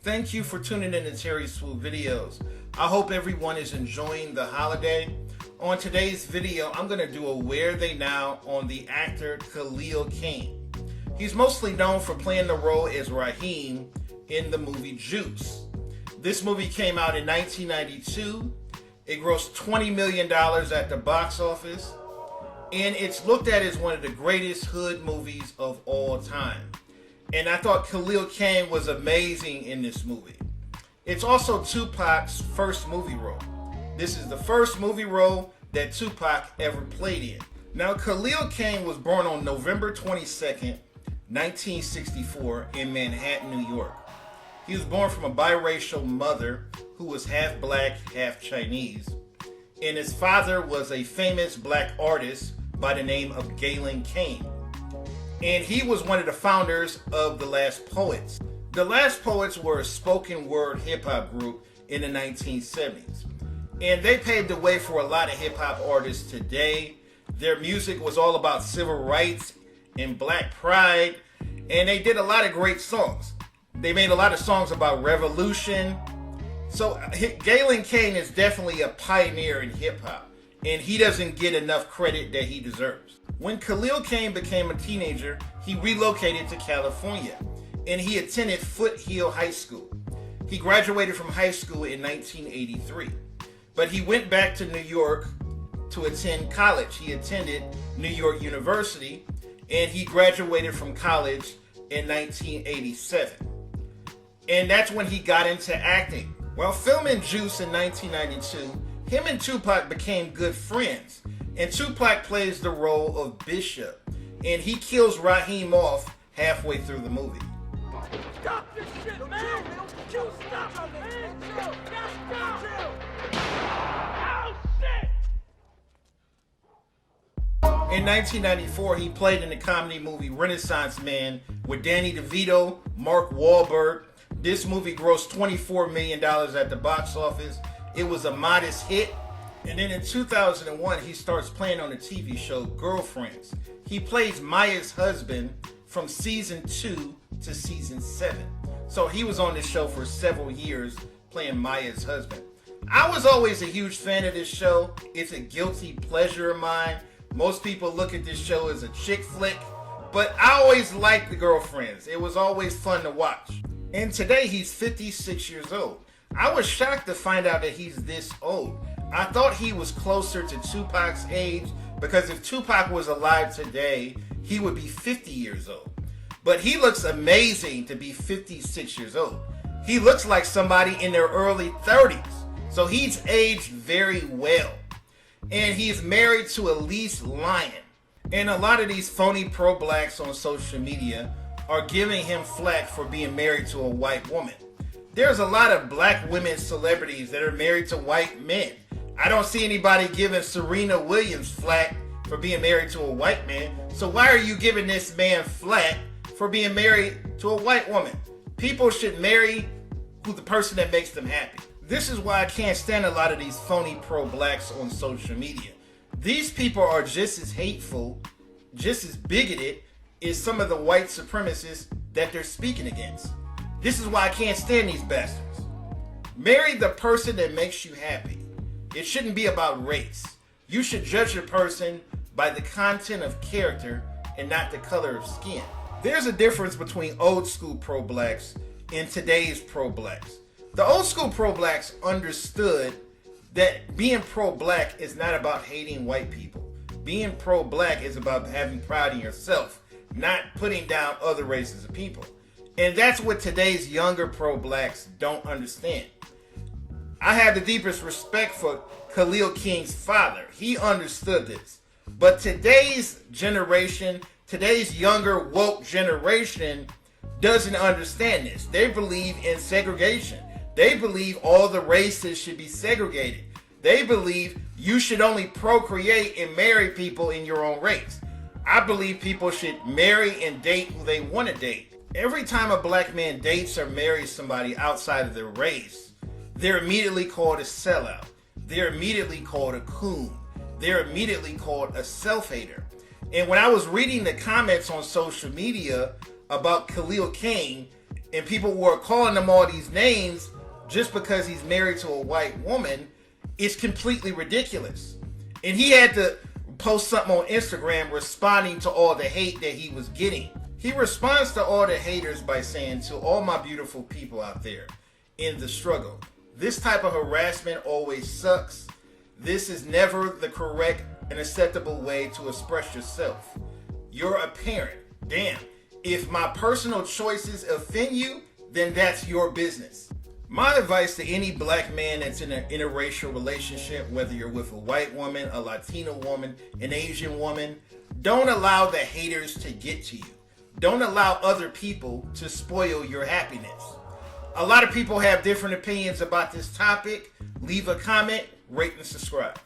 Thank you for tuning in to Terry Swoop Videos. I hope everyone is enjoying the holiday. On today's video, I'm going to do a Where They Now on the actor Khalil Kain. He's mostly known for playing the role as Raheem in the movie Juice. This movie came out in 1992. It grossed $20 million at the box office, and it's looked at as one of the greatest hood movies of all time. And I thought Khalil Kain was amazing in this movie. It's also Tupac's first movie role. This is the first movie role that Tupac ever played in. Now, Khalil Kain was born on November 22nd, 1964 in Manhattan, New York. He was born from a biracial mother who was half black, half Chinese. And his father was a famous black artist by the name of Khalil Kain. And he was one of the founders of The Last Poets. The Last Poets were a spoken word hip hop group in the 1970s. And they paved the way for a lot of hip hop artists today. Their music was all about civil rights and black pride. And they did a lot of great songs. They made a lot of songs about revolution. So Khalil Kain is definitely a pioneer in hip hop. And he doesn't get enough credit that he deserves. When Khalil Kain became a teenager, he relocated to California, and he attended Foothill High School. He graduated from high school in 1983, but he went back to New York to attend college. He attended New York University, and he graduated from college in 1987. And that's when he got into acting. While filming Juice in 1992, him and Tupac became good friends. And Tupac plays the role of Bishop, and he kills Raheem off halfway through the movie. Stop this shit, man! You stop it, man! Stop! Oh, shit! In 1994, he played in the comedy movie Renaissance Man with Danny DeVito, Mark Wahlberg. This movie grossed $24 million at the box office. It was a modest hit. And then in 2001, he starts playing on the TV show Girlfriends. He plays Maya's husband from season 2 to season 7. So he was on this show for several years playing Maya's husband. I was always a huge fan of this show. It's a guilty pleasure of mine. Most people look at this show as a chick flick, but I always liked the Girlfriends. It was always fun to watch. And today he's 56 years old. I was shocked to find out that he's this old. I thought he was closer to Tupac's age because if Tupac was alive today, he would be 50 years old. But he looks amazing to be 56 years old. He looks like somebody in their early 30s. So he's aged very well. And he's married to Elise Lyon. And a lot of these phony pro-blacks on social media are giving him flack for being married to a white woman. There's a lot of black women celebrities that are married to white men. I don't see anybody giving Serena Williams flack for being married to a white man. So why are you giving this man flack for being married to a white woman? People should marry the person that makes them happy. This is why I can't stand a lot of these phony pro-blacks on social media. These people are just as hateful, just as bigoted as some of the white supremacists that they're speaking against. This is why I can't stand these bastards. Marry the person that makes you happy. It shouldn't be about race. You should judge a person by the content of character and not the color of skin. There's a difference between old school pro-blacks and today's pro-blacks. The old school pro-blacks understood that being pro-black is not about hating white people. Being pro-black is about having pride in yourself, not putting down other races of people. And that's what today's younger pro-blacks don't understand. I have the deepest respect for Khalil Kain's father. He understood this. But today's generation, today's younger woke generation doesn't understand this. They believe in segregation. They believe all the races should be segregated. They believe you should only procreate and marry people in your own race. I believe people should marry and date who they want to date. Every time a black man dates or marries somebody outside of their race, they're immediately called a sellout. They're immediately called a coon. They're immediately called a self-hater. And when I was reading the comments on social media about Khalil Kain, and people were calling him all these names just because he's married to a white woman, is completely ridiculous. And he had to post something on Instagram responding to all the hate that he was getting. He responds to all the haters by saying, to all my beautiful people out there in the struggle, this type of harassment always sucks. This is never the correct and acceptable way to express yourself. You're a parent. Damn. If my personal choices offend you, then that's your business. My advice to any black man that's in an interracial relationship, whether you're with a white woman, a Latino woman, an Asian woman, don't allow the haters to get to you. Don't allow other people to spoil your happiness. A lot of people have different opinions about this topic. Leave a comment, rate, and subscribe.